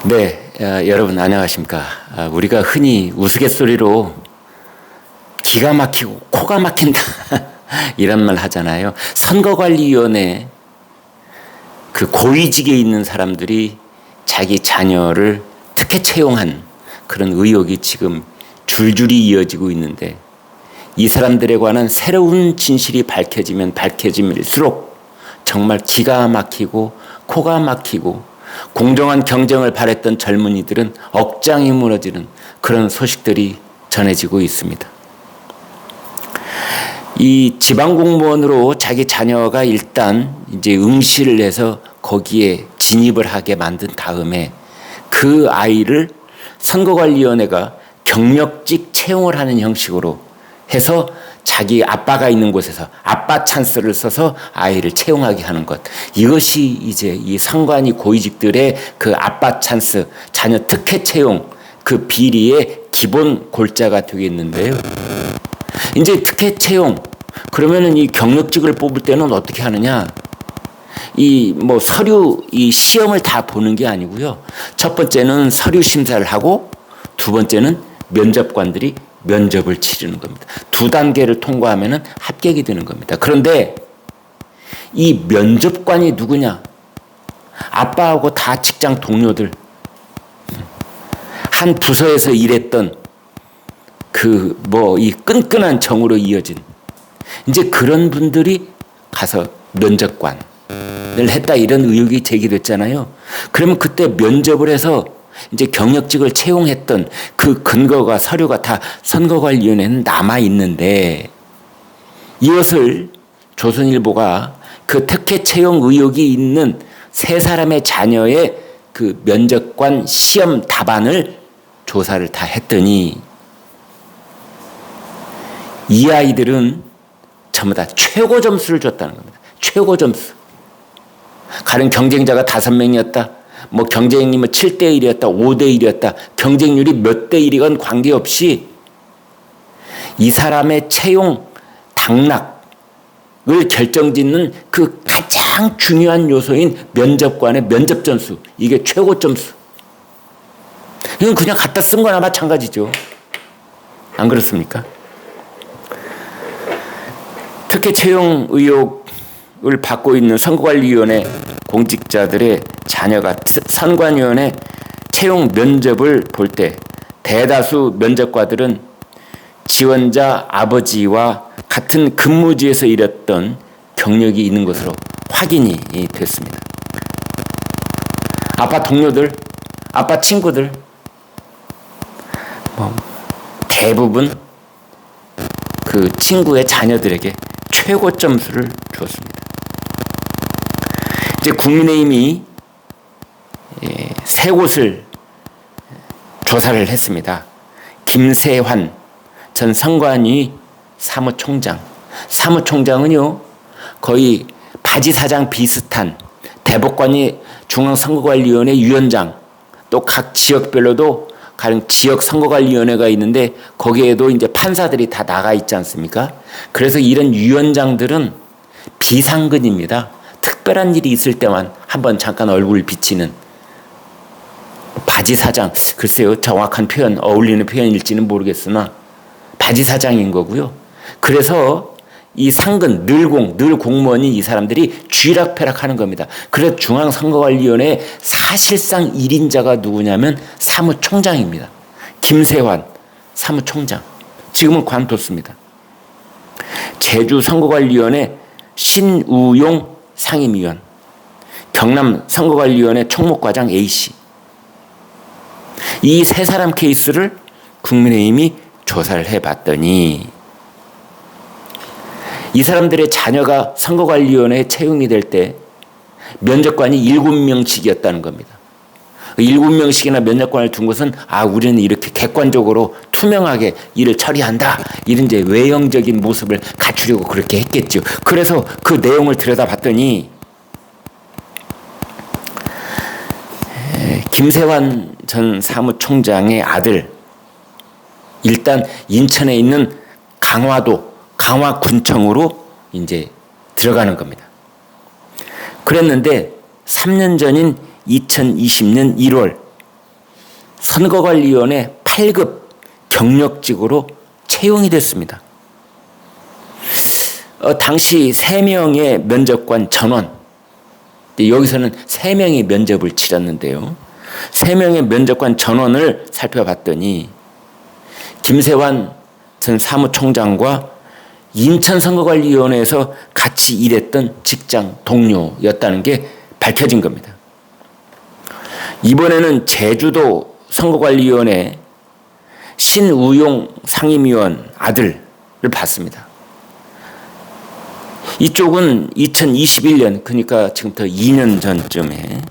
네, 여러분 안녕하십니까. 우리가 흔히 우스갯소리로 기가 막히고 코가 막힌다 이런 말 하잖아요. 선거관리위원회 그 고위직에 있는 사람들이 자기 자녀를 특혜 채용한 그런 의혹이 지금 줄줄이 이어지고 있는데, 이 사람들에 관한 새로운 진실이 밝혀지면 밝혀질수록 정말 기가 막히고 코가 막히고 공정한 경쟁을 바랬던 젊은이들은 억장이 무너지는 그런 소식들이 전해지고 있습니다. 이 지방공무원으로 자기 자녀가 일단 이제 응시를 해서 거기에 진입을 하게 만든 다음에 그 아이를 선거관리위원회가 경력직 채용을 하는 형식으로 해서 자기 아빠가 있는 곳에서 아빠 찬스를 써서 아이를 채용하게 하는 것, 이것이 이제 이 선관위 고위직들의 그 아빠 찬스, 자녀 특혜 채용 그 비리의 기본 골자가 되겠는데요. 이제 특혜 채용 그러면은 이 경력직을 뽑을 때는 어떻게 하느냐? 이 뭐 서류 이 시험을 다 보는 게 아니고요. 첫 번째는 서류 심사를 하고, 두 번째는 면접관들이 면접을 치르는 겁니다. 두 단계를 통과하면은 합격이 되는 겁니다. 그런데 이 면접관이 누구냐? 아빠하고 다 직장 동료들, 한 부서에서 일했던 그 뭐 이 끈끈한 정으로 이어진 이제 그런 분들이 가서 면접관을 했다, 이런 의혹이 제기됐잖아요. 그러면 그때 면접을 해서 이제 경력직을 채용했던 그 근거가 서류가 다 선거관리위원회는 남아 있는데, 이것을 조선일보가 그 특혜 채용 의혹이 있는 세 사람의 자녀의 그 면접관 시험 답안을 조사를 다 했더니 이 아이들은 전부 다 최고 점수를 줬다는 겁니다. 최고 점수. 가령 경쟁자가 5명이었다. 뭐 경쟁이 7대1이었다, 5대1이었다, 경쟁률이 몇 대 1이건 관계없이 이 사람의 채용 당락을 결정짓는 그 가장 중요한 요소인 면접관의 면접 점수, 이게 최고 점수. 이건 그냥 갖다 쓴 거나 마찬가지죠. 안 그렇습니까? 특혜 채용 의혹을 받고 있는 선거관리위원회 공직자들의 자녀가 선관위원회 채용 면접을 볼 때 대다수 면접관들은 지원자 아버지와 같은 근무지에서 일했던 경력이 있는 것으로 확인이 됐습니다. 아빠 동료들, 아빠 친구들, 대부분 그 친구의 자녀들에게 최고 점수를 주었습니다. 이제 국민의힘이 세 곳을 조사를 했습니다. 김세환 전 선관위 사무총장. 사무총장은요, 거의 바지사장 비슷한 대법관이 중앙선거관리위원회 위원장, 또 각 지역별로도 가령 지역선거관리위원회가 있는데 거기에도 이제 판사들이 다 나가 있지 않습니까? 그래서 이런 위원장들은 비상근입니다. 특별한 일이 있을 때만 한번 잠깐 얼굴을 비치는 바지사장, 글쎄요 정확한 표현, 어울리는 표현일지는 모르겠으나 바지사장인 거고요. 그래서 이 상근, 늘 공무원인 이 사람들이 쥐락펴락하는 겁니다. 그래서 중앙선거관리위원회 사실상 1인자가 누구냐면 사무총장입니다. 김세환 사무총장, 지금은 관뒀습니다. 제주선거관리위원회 신우용 상임위원, 경남선거관리위원회 총무과장 A씨, 이 세 사람 케이스를 국민의힘이 조사를 해봤더니 이 사람들의 자녀가 선거관리위원회에 채용이 될 때 면접관이 7명씩이었다는 겁니다. 7명씩이나 면접관을 둔 것은 우리는 이렇게 객관적으로 투명하게 일을 처리한다, 이런 이제 외형적인 모습을 갖추려고 그렇게 했겠죠. 그래서 그 내용을 들여다봤더니 김세환 전 사무총장의 아들, 일단 인천에 있는 강화군청으로 이제 들어가는 겁니다. 그랬는데 3년 전인 2020년 1월 선거관리위원회 8급 경력직으로 채용이 됐습니다. 당시 3명의 면접관 전원, 여기서는 3명이 면접을 치렀는데요. 3명의 면접관 전원을 살펴봤더니 김세환 전 사무총장과 인천선거관리위원회에서 같이 일했던 직장 동료였다는 게 밝혀진 겁니다. 이번에는 제주도 선거관리위원회 신우용 상임위원 아들을 봤습니다. 이쪽은 2021년, 그러니까 지금부터 2년 전쯤에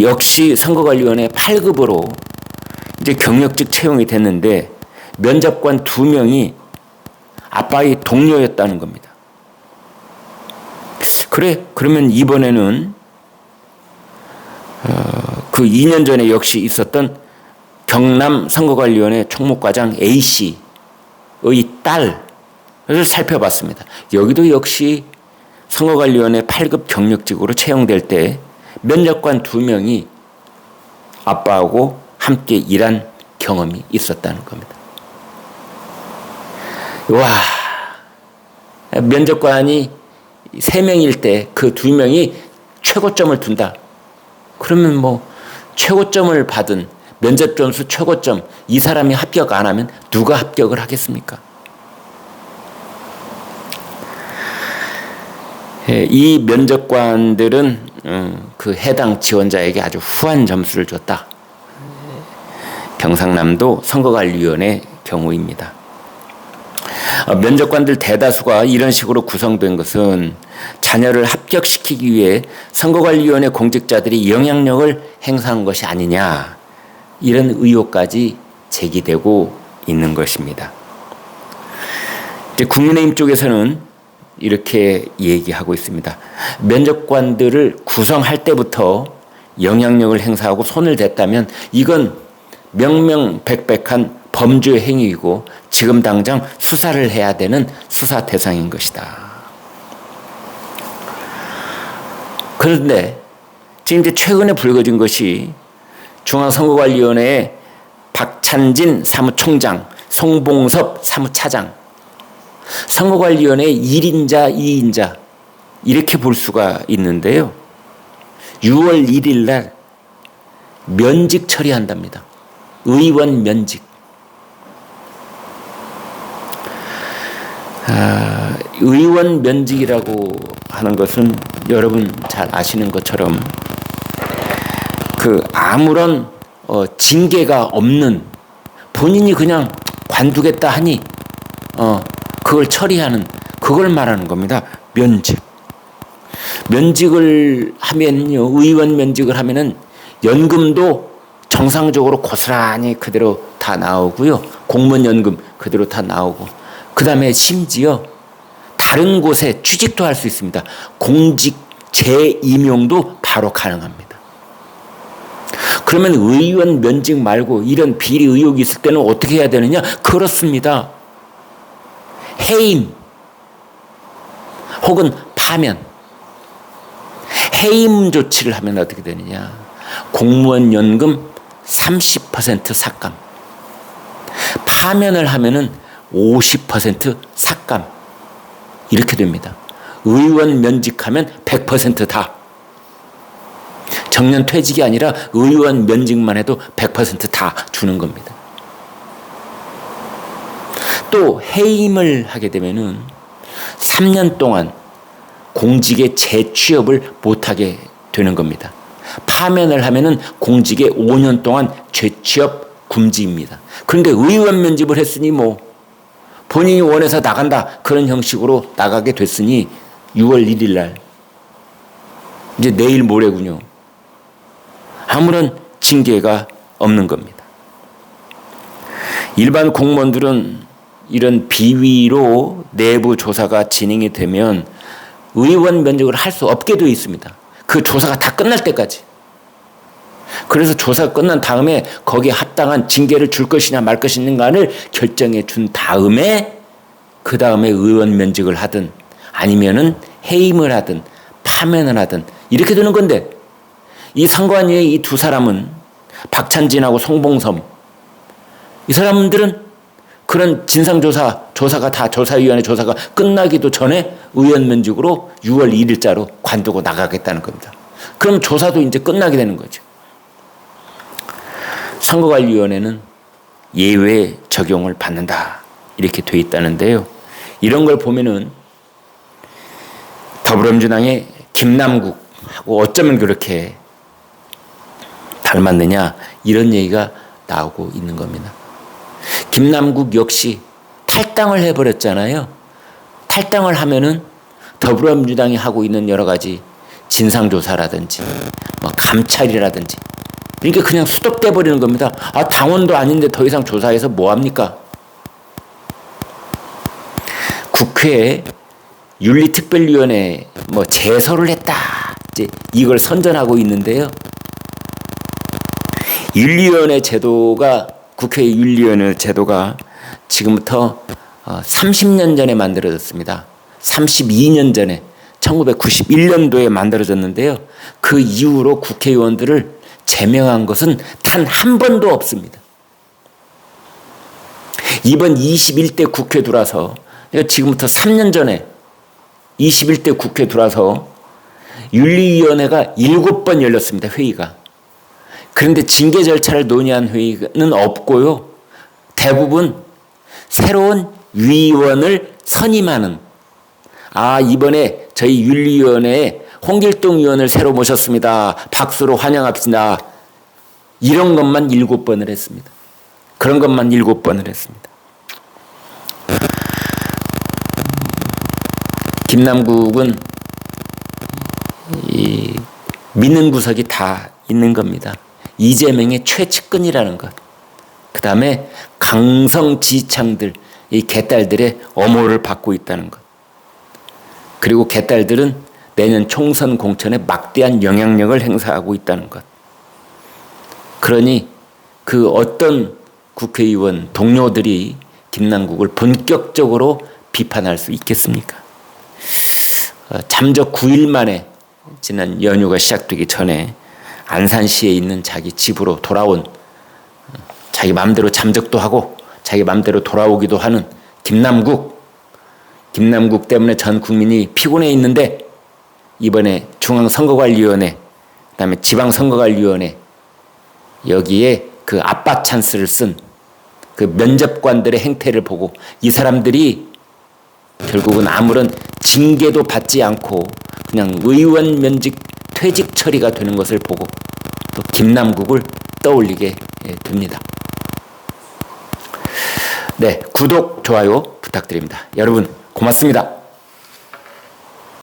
역시 선거관리위원회 8급으로 이제 경력직 채용이 됐는데 면접관 2명이 아빠의 동료였다는 겁니다. 그러면 이번에는 그 2년 전에 역시 있었던 경남 선거관리위원회 총무과장 A씨의 딸을 살펴봤습니다. 여기도 역시 선거관리위원회 8급 경력직으로 채용될 때 면접관 2명이 아빠하고 함께 일한 경험이 있었다는 겁니다. 와, 면접관이 3명일 때 그 2명이 최고점을 둔다. 그러면 뭐 최고점을 받은 면접 점수 최고점, 이 사람이 합격 안 하면 누가 합격을 하겠습니까? 이 면접관들은 그 해당 지원자에게 아주 후한 점수를 줬다. 경상남도 선거관리위원회 경우입니다. 면접관들 대다수가 이런 식으로 구성된 것은 자녀를 합격시키기 위해 선거관리위원회 공직자들이 영향력을 행사한 것이 아니냐, 이런 의혹까지 제기되고 있는 것입니다. 이제 국민의힘 쪽에서는 이렇게 얘기하고 있습니다. 면접관들을 구성할 때부터 영향력을 행사하고 손을 댔다면 이건 명명백백한 범죄 행위이고 지금 당장 수사를 해야 되는 수사 대상인 것이다. 그런데 지금 이제 최근에 불거진 것이 중앙선거관리위원회의 박찬진 사무총장, 송봉섭 사무차장, 선거관리위원회 1인자, 2인자 이렇게 볼 수가 있는데요. 6월 1일 날 면직 처리한답니다. 의원 면직. 의원 면직이라고 하는 것은 여러분 잘 아시는 것처럼 그 아무런 징계가 없는, 본인이 그냥 관두겠다 하니 그걸 처리하는, 그걸 말하는 겁니다. 면직. 면직을 하면요, 의원 면직을 하면은 연금도 정상적으로 고스란히 그대로 다 나오고요. 공무원 연금 그대로 다 나오고, 그 다음에 심지어 다른 곳에 취직도 할 수 있습니다. 공직 재임용도 바로 가능합니다. 그러면 의원 면직 말고 이런 비리 의혹이 있을 때는 어떻게 해야 되느냐? 그렇습니다. 해임 혹은 파면. 해임 조치를 하면 어떻게 되느냐? 공무원 연금 30% 삭감. 파면을 하면은 50% 삭감. 이렇게 됩니다. 의원 면직하면 100% 다. 정년 퇴직이 아니라 의원 면직만 해도 100% 다 주는 겁니다. 또 해임을 하게 되면은 3년 동안 공직에 재취업을 못하게 되는 겁니다. 파면을 하면은 공직에 5년 동안 재취업 금지입니다. 그런데 의원 면직을 했으니 뭐 본인이 원해서 나간다, 그런 형식으로 나가게 됐으니 6월 1일 날 이제 내일 모레군요. 아무런 징계가 없는 겁니다. 일반 공무원들은 이런 비위로 내부 조사가 진행이 되면 의원 면직을 할 수 없게 되어 있습니다. 그 조사가 다 끝날 때까지. 그래서 조사가 끝난 다음에 거기에 합당한 징계를 줄 것이냐 말 것인가를 결정해 준 다음에 그 다음에 의원 면직을 하든 아니면은 해임을 하든 파면을 하든 이렇게 되는 건데, 이 선관위의 이 두 사람은 박찬진하고 송봉섬 이 사람들은 그런 조사가 다 조사위원회 조사가 끝나기도 전에 의원 면직으로 6월 1일자로 관두고 나가겠다는 겁니다. 그럼 조사도 이제 끝나게 되는 거죠. 선거관리위원회는 예외 적용을 받는다 이렇게 돼 있다는데요. 이런 걸 보면은 더불어민주당의 김남국하고 어쩌면 그렇게 닮았느냐 이런 얘기가 나오고 있는 겁니다. 김남국 역시 탈당을 해버렸잖아요. 탈당을 하면은 더불어민주당이 하고 있는 여러 가지 진상조사라든지 뭐 감찰이라든지 그러니까 그냥 수독돼 버리는 겁니다. 아, 당원도 아닌데 더 이상 조사해서 뭐 합니까? 국회에 윤리특별위원회 뭐 제소를 했다. 이제 이걸 선전하고 있는데요. 윤리위원회 제도가 국회 윤리위원회 제도가 지금부터 30년 전에 만들어졌습니다. 32년 전에 1991년도에 만들어졌는데요. 그 이후로 국회의원들을 제명한 것은 단 한 번도 없습니다. 이번 21대 국회 들어와서 지금부터 3년 전에 21대 국회 들어와서 윤리위원회가 7번 열렸습니다. 회의가. 그런데 징계 절차를 논의한 회의는 없고요. 대부분 새로운 위원을 선임하는 이번에 저희 윤리위원회에 홍길동 의원을 새로 모셨습니다. 박수로 환영합시다. 이런 것만 7번을 했습니다. 그런 것만 7번을 했습니다. 김남국은 믿는 구석이 다 있는 겁니다. 이재명의 최측근이라는 것. 그 다음에 강성지창들, 이 개딸들의 엄호를 받고 있다는 것. 그리고 개딸들은 내년 총선 공천에 막대한 영향력을 행사하고 있다는 것. 그러니 그 어떤 국회의원 동료들이 김남국을 본격적으로 비판할 수 있겠습니까? 잠적 9일 만에 지난 연휴가 시작되기 전에 안산시에 있는 자기 집으로 돌아온 자기 마음대로 잠적도 하고 자기 마음대로 돌아오기도 하는 김남국 때문에 전 국민이 피곤해 있는데 이번에 중앙선거관리위원회 그다음에 지방선거관리위원회 여기에 그 압박 찬스를 쓴 그 면접관들의 행태를 보고 이 사람들이 결국은 아무런 징계도 받지 않고 그냥 의원 면직 퇴직 처리가 되는 것을 보고 또 김남국을 떠올리게 됩니다. 네, 구독, 좋아요 부탁드립니다. 여러분 고맙습니다.